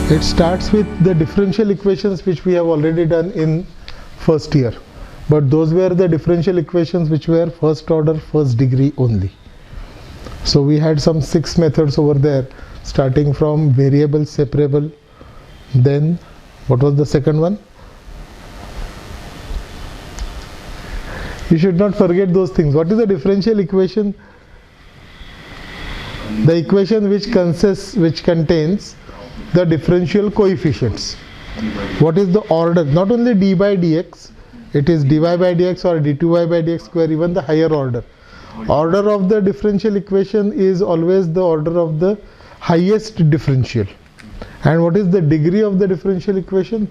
It starts with the differential equations which we have already done in first year, but those were the differential equations which were first order, first degree only. So we had some 6 methods over there, starting from variable separable. Then what was the second one? You should not forget those things. What is the differential equation? The equation which contains the differential coefficients. What is the order? Not only d by dx, it is dy by dx or d2y by dx square, even the higher order. Order of the differential equation is always the order of the highest differential. And what is the degree of the differential equation?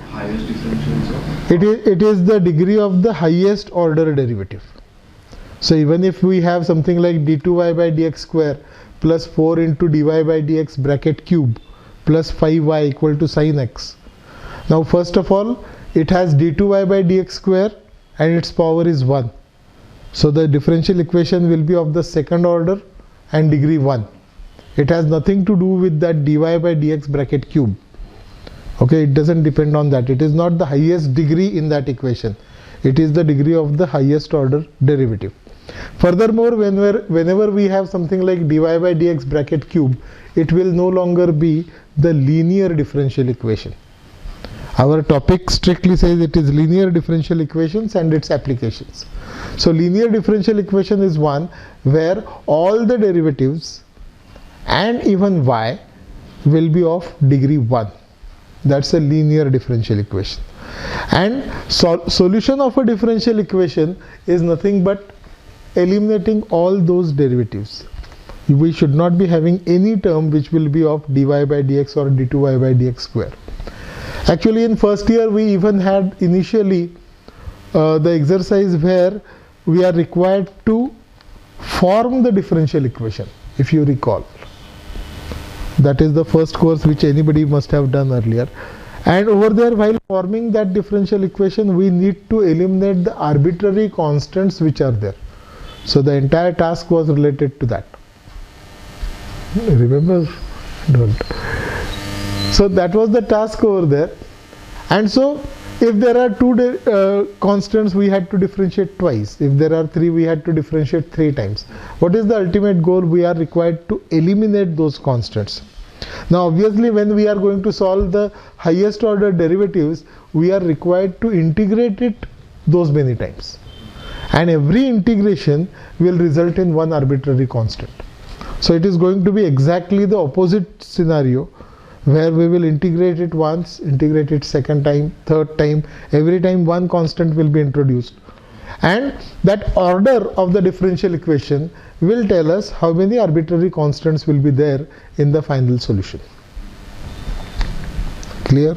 Highest differential. It is the degree of the highest order derivative. So even if we have something like d2y by dx square plus 4 into dy by dx bracket cube plus 5y equal to sin x. Now first of all, it has d2y by dx square and its power is 1. So the differential equation will be of the second order and degree 1. It has nothing to do with that dy by dx bracket cube. Okay, it doesn't depend on that. It is not the highest degree in that equation. It is the degree of the highest order derivative. Furthermore, whenever we have something like dy by dx bracket cube, it will no longer be the linear differential equation. Our topic strictly says it is linear differential equations and its applications. So linear differential equation is one where all the derivatives and even y will be of degree 1. That's a linear differential equation. And solution of a differential equation is nothing but eliminating all those derivatives. We should not be having any term which will be of dy by dx or d2y by dx square. Actually, in first year we even had initially the exercise where we are required to form the differential equation, if you recall. That is the first course which anybody must have done earlier. And over there, while forming that differential equation, we need to eliminate the arbitrary constants which are there. So the entire task was related to that. Remember? Don't. So that was the task over there. And so if there are 2 constants, we had to differentiate twice. If there are 3, we had to differentiate 3 times. What is the ultimate goal? We are required to eliminate those constants. Now obviously when we are going to solve the highest order derivatives, we are required to integrate it those many times. And every integration will result in one arbitrary constant. So it is going to be exactly the opposite scenario, where we will integrate it once, integrate it second time, third time. Every time one constant will be introduced. And that order of the differential equation will tell us how many arbitrary constants will be there in the final solution. Clear?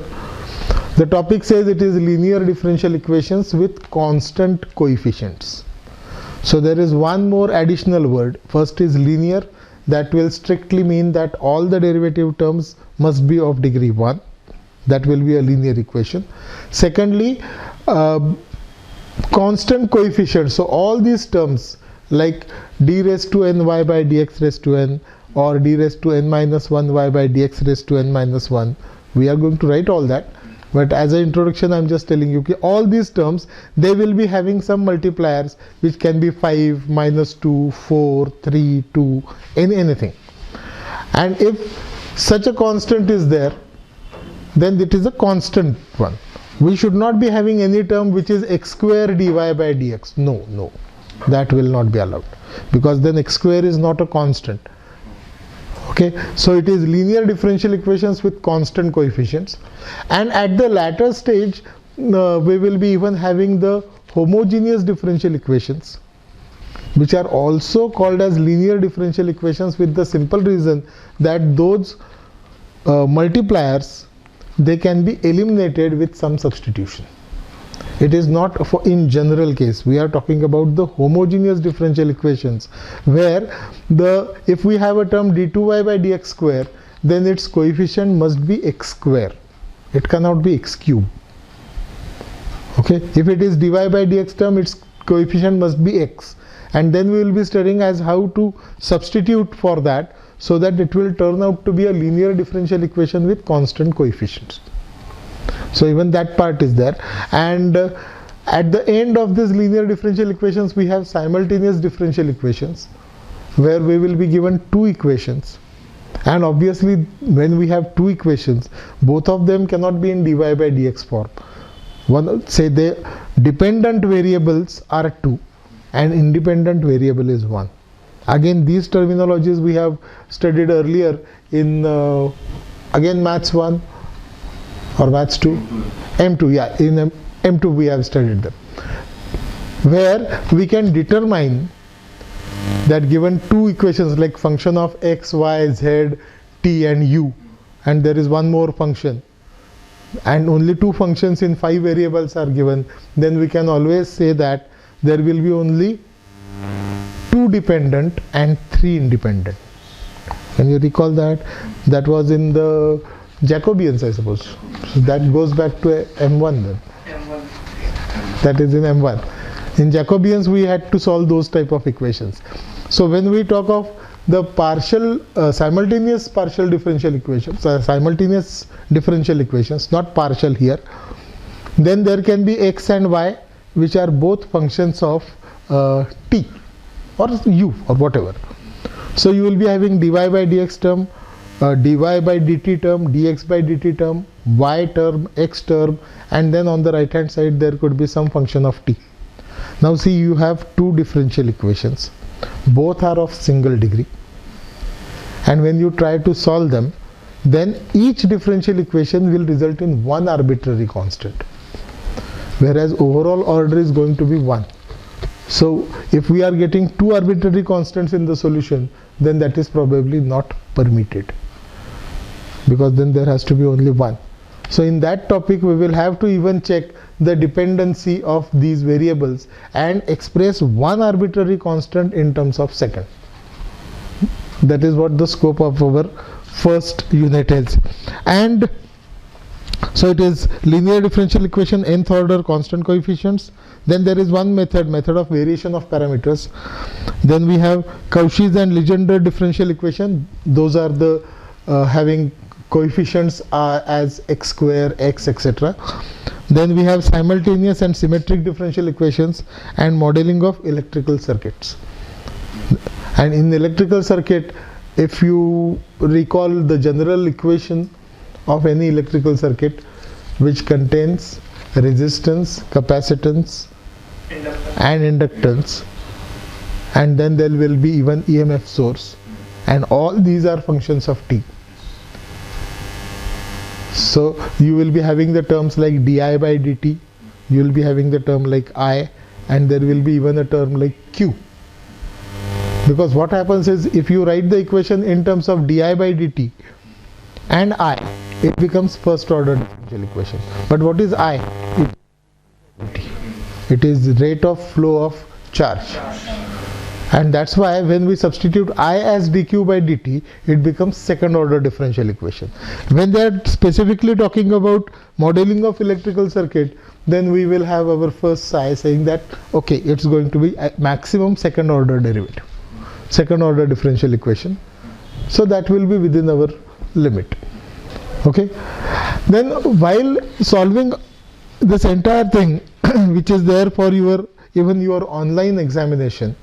The topic says it is linear differential equations with constant coefficients. So there is one more additional word. First is linear. That will strictly mean that all the derivative terms must be of degree 1. That will be a linear equation. Secondly, constant coefficients. So all these terms like d raised to n y by dx raised to n or d raised to n minus 1 y by dx raised to n minus 1, we are going to write all that. But as an introduction, I am just telling you, all these terms, they will be having some multipliers which can be 5, minus 2, 4, 3, 2, anything. And if such a constant is there, then it is a constant one. We should not be having any term which is x square dy by dx. No, that will not be allowed, because then x square is not a constant. Okay, so it is linear differential equations with constant coefficients. And at the latter stage, we will be even having the homogeneous differential equations, which are also called as linear differential equations, with the simple reason that those multipliers, they can be eliminated with some substitution. It is not for in general case. We are talking about the homogeneous differential equations, where if we have a term d2y by dx square, then its coefficient must be x square. It cannot be x cube. Okay, if it is dy by dx term, its coefficient must be x. And then we will be studying as how to substitute for that, so that it will turn out to be a linear differential equation with constant coefficients. So even that part is there, and at the end of this linear differential equations we have simultaneous differential equations where we will be given two equations, and obviously when we have two equations, both of them cannot be in dy by dx form. One, say the dependent variables are 2 and independent variable is 1. Again, these terminologies we have studied earlier in again maths 1 or maths 2, M2, yeah, in M2 we have studied them, where we can determine that given two equations like function of x, y, z, t and u, and there is one more function, and only two functions in 5 variables are given, then we can always say that there will be only 2 dependent and 3 independent. Can you recall that? That was in the Jacobians, I suppose. So that goes back to M1 then. M1. That is in M1. In Jacobians we had to solve those type of equations. So when we talk of the partial simultaneous partial differential equations, simultaneous differential equations, not partial here, then there can be x and y which are both functions of t or u or whatever. So you will be having dy by dx term, dy by dt term, dx by dt term, y term, x term, and then on the right hand side there could be some function of t. Now see, you have two differential equations, both are of single degree, and when you try to solve them, then each differential equation will result in one arbitrary constant, whereas overall order is going to be 1. So if we are getting two arbitrary constants in the solution, then that is probably not permitted, because then there has to be only one. So in that topic we will have to even check the dependency of these variables and express one arbitrary constant in terms of second. That is what the scope of our first unit is. And so it is linear differential equation, nth order, constant coefficients. Then there is one method of variation of parameters. Then we have Cauchy's and Legendre differential equation. Those are the having coefficients as x square, x, etc. Then we have simultaneous and symmetric differential equations and modeling of electrical circuits. And in the electrical circuit, if you recall the general equation of any electrical circuit, which contains resistance, capacitance and inductance, and then there will be even EMF source, and all these are functions of t. So you will be having the terms like di by dt, you will be having the term like I, and there will be even a term like q. Because what happens is, if you write the equation in terms of di by dt and I, it becomes first order differential equation. But what is I? It is rate of flow of charge. And that's why when we substitute I as dq by dt, it becomes second order differential equation. When they are specifically talking about modeling of electrical circuit, then we will have our first psi saying that okay, it's going to be a maximum second order derivative, second order differential equation. So that will be within our limit. Okay. Then while solving this entire thing which is there for your even your online examination,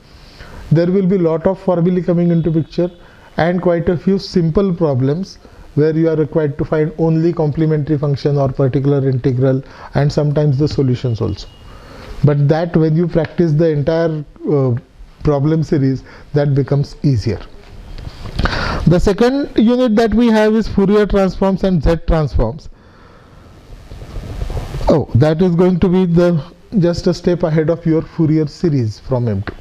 there will be lot of formulae coming into picture and quite a few simple problems where you are required to find only complementary function or particular integral, and sometimes the solutions also. But that when you practice the entire problem series, that becomes easier. The second unit that we have is Fourier transforms and Z transforms. Oh, that is going to be the just a step ahead of your Fourier series from M2.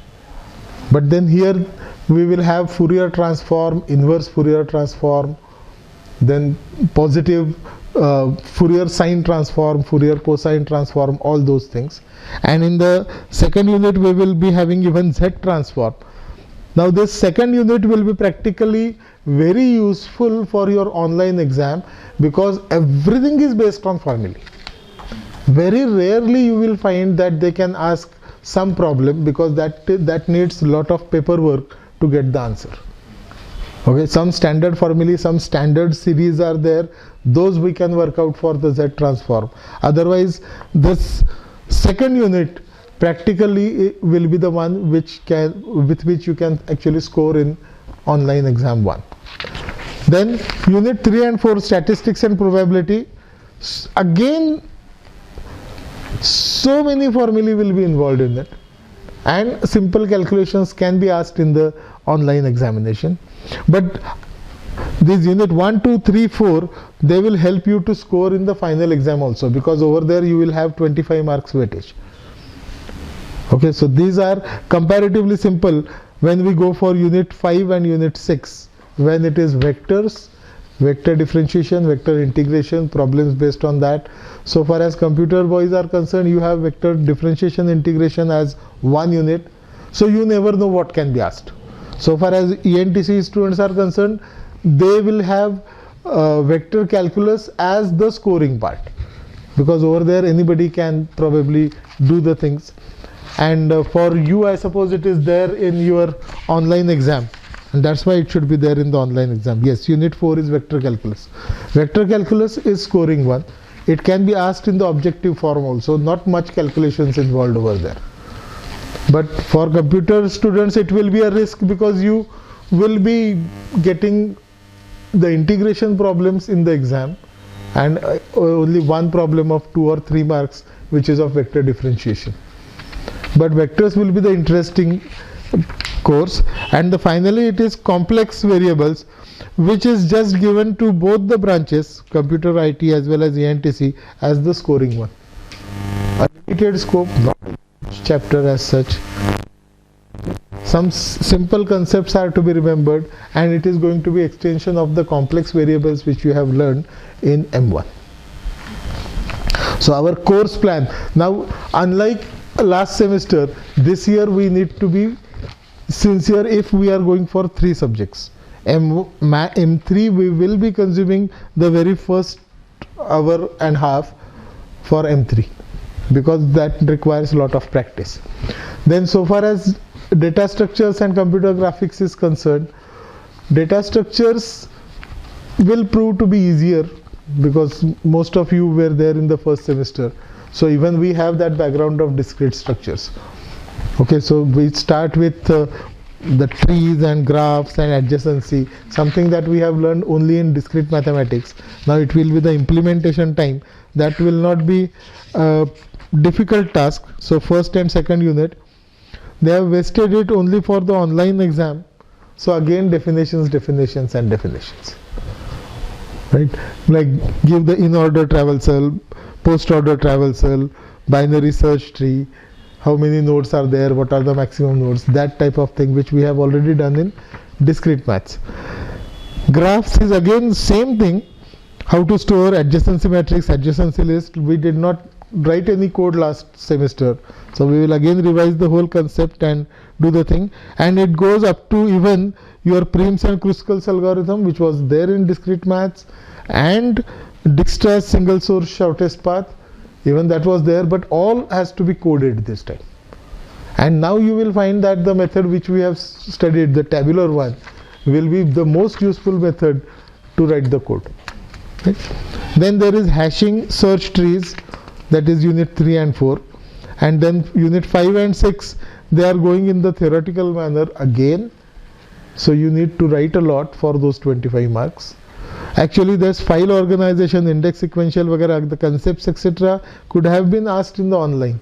But then here we will have Fourier transform, inverse Fourier transform, then positive Fourier sine transform, Fourier cosine transform, all those things. And in the second unit we will be having even Z transform. Now this second unit will be practically very useful for your online exam, because everything is based on formulae. Very rarely you will find that they can ask some problem, because that needs a lot of paperwork to get the answer. Okay, some standard formulae, some standard series are there, those we can work out for the Z transform. Otherwise, this second unit practically will be the one with which you can actually score in online exam 1. Then unit 3 and 4, statistics and probability. Again, so many formulae will be involved in it, and simple calculations can be asked in the online examination. But these unit 1, 2, 3, 4, they will help you to score in the final exam also, because over there you will have 25 marks weightage. Okay, so these are comparatively simple when we go for unit 5 and unit 6, when it is vectors, vector differentiation, vector integration, problems based on that. So far as computer boys are concerned, you have vector differentiation integration as one unit, so you never know what can be asked. So far as ENTC students are concerned, they will have vector calculus as the scoring part, because over there anybody can probably do the things. And for you, I suppose it is there in your online exam, and that's why it should be there in the online exam. Yes, unit 4 is vector calculus. Vector calculus is scoring 1. It can be asked in the objective form also, not much calculations involved over there. But for computer students it will be a risk, because you will be getting the integration problems in the exam, and only one problem of 2 or 3 marks which is of vector differentiation. But vectors will be the interesting course. And finally it is complex variables, which is just given to both the branches, computer IT as well as ENTC, as the scoring one. A limited scope, not a chapter as such. Some simple concepts are to be remembered, and it is going to be extension of the complex variables which you have learned in M1. So our course plan, now unlike last semester, this year we need to be sincere if we are going for 3 subjects. M3 we will be consuming the very first hour and half for M3, because that requires a lot of practice. Then so far as data structures and computer graphics is concerned, data structures will prove to be easier, because most of you were there in the first semester. So even we have that background of discrete structures. Okay, so we start with the trees and graphs and adjacency, something that we have learned only in discrete mathematics. Now it will be the implementation time. That will not be a difficult task. So first and second unit, they have wasted it only for the online exam. So again, definitions, definitions and definitions. Right? Like give the in-order traversal, post-order traversal, binary search tree, how many nodes are there, what are the maximum nodes, that type of thing which we have already done in discrete maths. Graphs is again same thing, how to store adjacency matrix, adjacency list. We did not write any code last semester, so we will again revise the whole concept and do the thing. And it goes up to even your Prim's and Kruskal's algorithm, which was there in discrete maths, and Dijkstra's single source shortest path, even that was there, but all has to be coded this time. And now you will find that the method which we have studied, the tabular one, will be the most useful method to write the code. Right? Then there is hashing search trees, that is unit 3 and 4. And then unit 5 and 6, they are going in the theoretical manner again. So you need to write a lot for those 25 marks. Actually, there's file organization, index sequential, the concepts, etc. could have been asked in the online.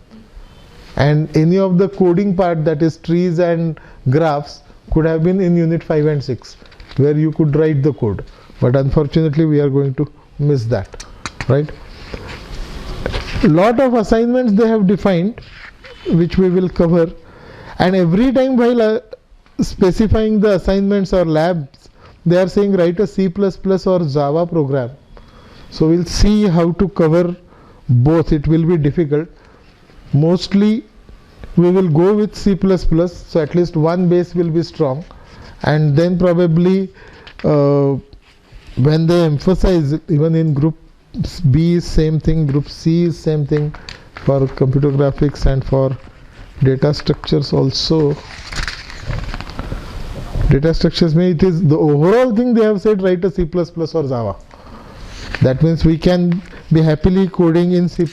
And any of the coding part, that is trees and graphs, could have been in unit 5 and 6, where you could write the code. But unfortunately, we are going to miss that, right? Lot of assignments they have defined, which we will cover. And every time while specifying the assignments or labs, they are saying write a C++ or Java program. So we'll see how to cover both. It will be difficult. Mostly we will go with C++, so at least one base will be strong. And then probably when they emphasize, even in group B is same thing, group C is same thing, for computer graphics and for data structures also. Data structures mean it is the overall thing they have said write a C++ or Java. That means we can be happily coding in C++.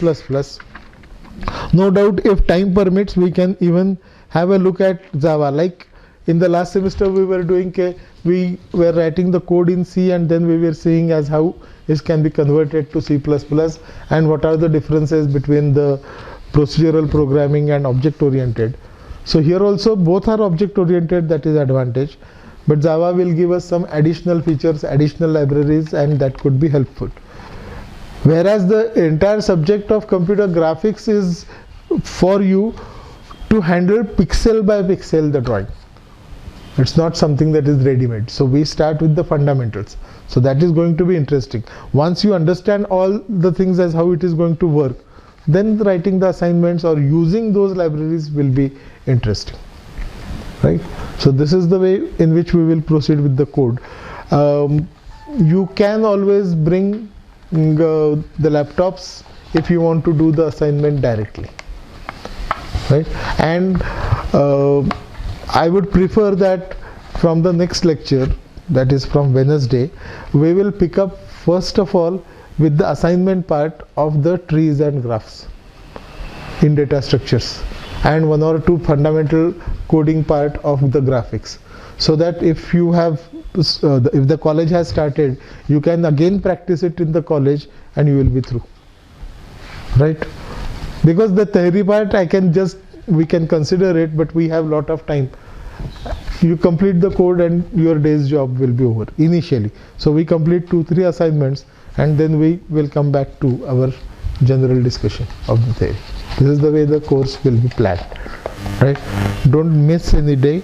No doubt if time permits we can even have a look at Java. Like in the last semester we were doing, we were writing the code in C and then we were seeing as how it can be converted to C++ and what are the differences between the procedural programming and object oriented. So here also both are object oriented, that is advantage, but Java will give us some additional features, additional libraries, and that could be helpful. Whereas the entire subject of computer graphics is for you to handle pixel by pixel the drawing. It's not something that is ready-made. So we start with the fundamentals. So that is going to be interesting. Once you understand all the things as how it is going to work, then writing the assignments or using those libraries will be interesting, right? So this is the way in which we will proceed with the code. You can always bring the laptops if you want to do the assignment directly, right? And I would prefer that from the next lecture, that is from Wednesday, we will pick up first of all with the assignment part of the trees and graphs in data structures and one or two fundamental coding part of the graphics, so that if you have if the college has started, you can again practice it in the college and you will be through, right? Because the theory part we can consider it, but we have lot of time. You complete the code and your day's job will be over initially. So we complete 2-3 assignments and then we will come back to our general discussion of the theory. This is the way the course will be planned, right? Don't miss any day,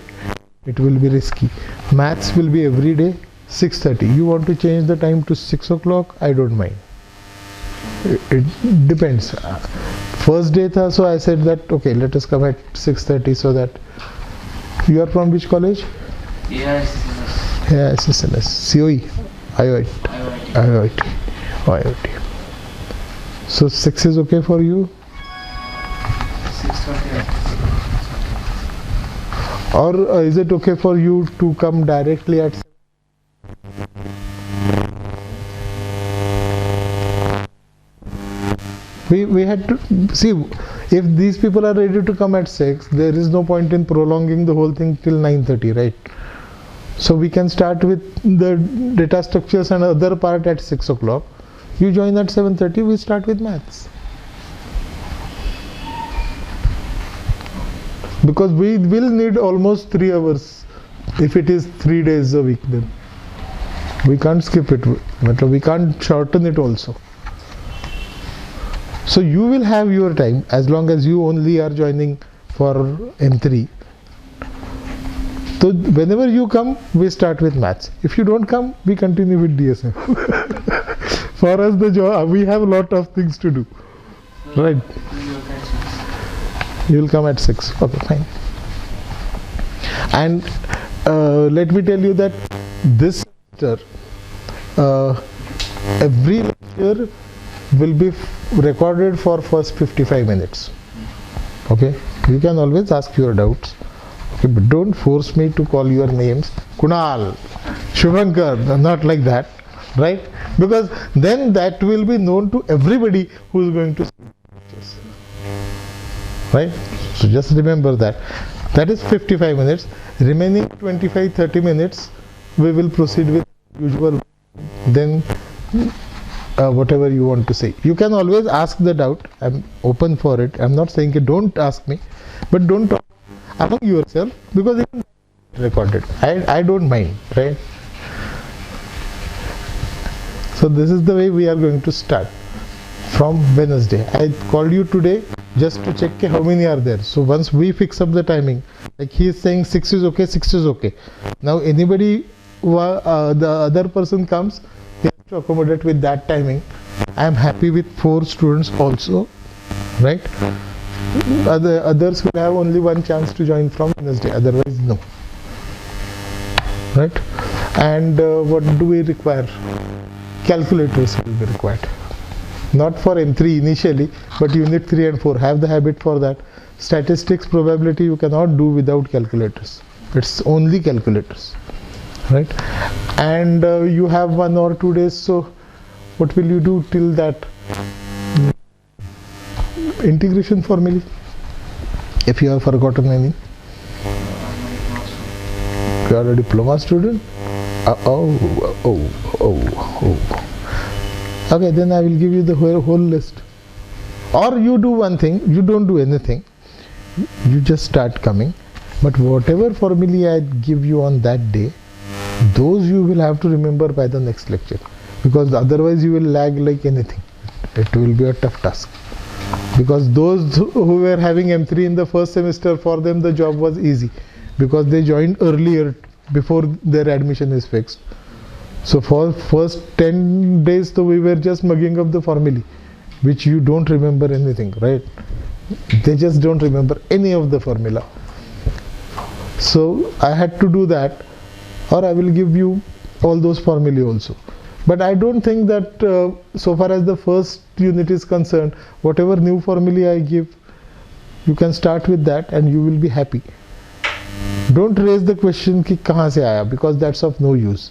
it will be risky. Maths will be every day 6:30. You want to change the time to 6 o'clock, I don't mind. It depends. First day tha, so I said that okay, let us come at 6:30, so that you are from which college? SSNS. COE? IOIT. So 6 is okay for you? 6:30. Or is it okay for you to come directly at 7? We had to see, if these people are ready to come at 6, there is no point in prolonging the whole thing till 9:30, right? So we can start with the data structures and other part at 6 o'clock. You join at 7:30, we start with maths. Because we will need almost 3 hours if it is 3 days a week, then we can't skip it, we can't shorten it also. So you will have your time as long as you only are joining for M3. So whenever you come, we start with maths. If you don't come, we continue with DSM. For us, the job, we have a lot of things to do, right? You will come at 6. Okay, fine. And let me tell you that this semester, every lecture will be recorded for first 55 minutes. Okay, you can always ask your doubts. Okay, but don't force me to call your names Kunal, Shubhankar, not like that, right? Because then that will be known to everybody who is going to see this, right? So just remember that. That is 55 minutes. Remaining 25-30 minutes, we will proceed with usual. Then whatever you want to say. You can always ask the doubt. I'm open for it. I'm not saying don't ask me, but don't talk among yourself, because it's recorded. I don't mind, right? So this is the way we are going to start from Wednesday. I called you today just to check how many are there. So once we fix up the timing, like he is saying 6 is okay, 6 is okay. Now anybody who the other person comes, he has to accommodate with that timing. I am happy with 4 students also, right? Others will have only one chance to join from Wednesday, otherwise no, right? And what do we require? Calculators will be required, not for M3 initially, but unit 3 and 4 have the habit for that. Statistics, probability, you cannot do without calculators. It's only calculators, right? And you have 1 or 2 days, so what will you do till that? Integration formulae, if you have forgotten any. You are a diploma student? Okay, then I will give you the whole list. Or you do one thing, you don't do anything, you just start coming, but whatever formulae I give you on that day, those you will have to remember by the next lecture, because otherwise you will lag like anything. It will be a tough task, because those who were having M3 in the first semester, for them the job was easy, because they joined earlier before their admission is fixed. So for first 10 days, so we were just mugging up the formulae, which you don't remember anything, right? They just don't remember any of the formula. So I had to do that, or I will give you all those formulae also. But I don't think that so far as the first unit is concerned, whatever new formulae I give, you can start with that and you will be happy. Don't raise the question ki kahan se aaya, because that's of no use.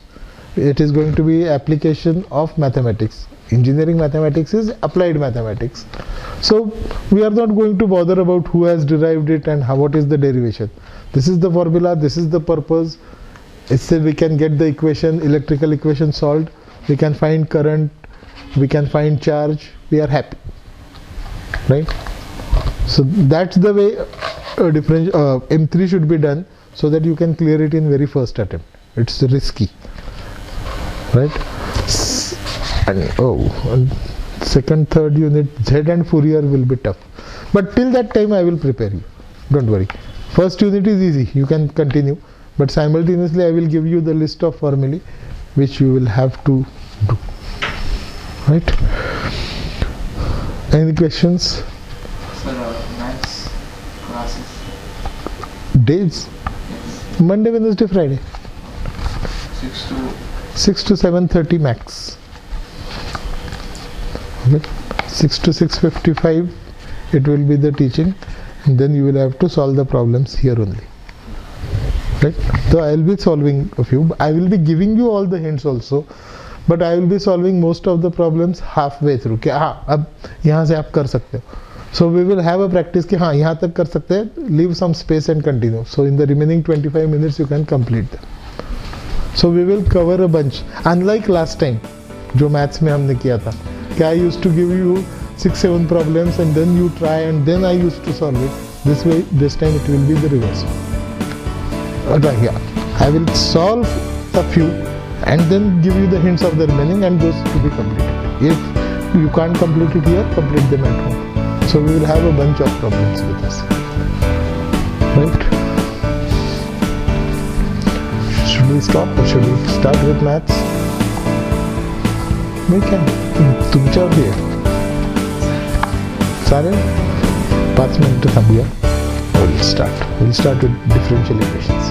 It is going to be application of mathematics. Engineering mathematics is applied mathematics. So we are not going to bother about who has derived it and what is the derivation. This is the formula, this is the purpose. It's we can get the equation, electrical equation solved. We can find current, we can find charge, we are happy, right? So that's the way M3 should be done, so that you can clear it in very first attempt. It's risky, right? And second, third unit, Z and Fourier will be tough. But till that time I will prepare you, don't worry. First unit is easy, you can continue. But simultaneously I will give you the list of formulae which you will have to do, right? Any questions? Sir, maths classes. Days? Yes. Monday, Wednesday, Friday. 6 to 7:30 max. Okay. 6 to 6:55 it will be the teaching, and then you will have to solve the problems here only. Right? So I will be solving a few. I will be giving you all the hints also, but I will be solving most of the problems halfway through. कि हाँ अब यहाँ से आप कर सकते हो. So we will have a practice कि हाँ यहाँ तक कर सकते हैं. Leave some space and continue. So in the remaining 25 minutes you can complete them. So we will cover a bunch. Unlike last time, जो maths में हमने किया था, कि I used to give you 6-7 problems and then you try and then I used to solve it. This way, this time it will be the reverse. Right here, I will solve a few and then give you the hints of the remaining and those to be completed. If you can't complete it here, complete them at home. So we will have a bunch of problems with us. Right? Should we stop or should we start with maths? We can. तुमच्या भी आहे. चालेल? 5 मिनिटं थांबूया. We'll start with differential equations.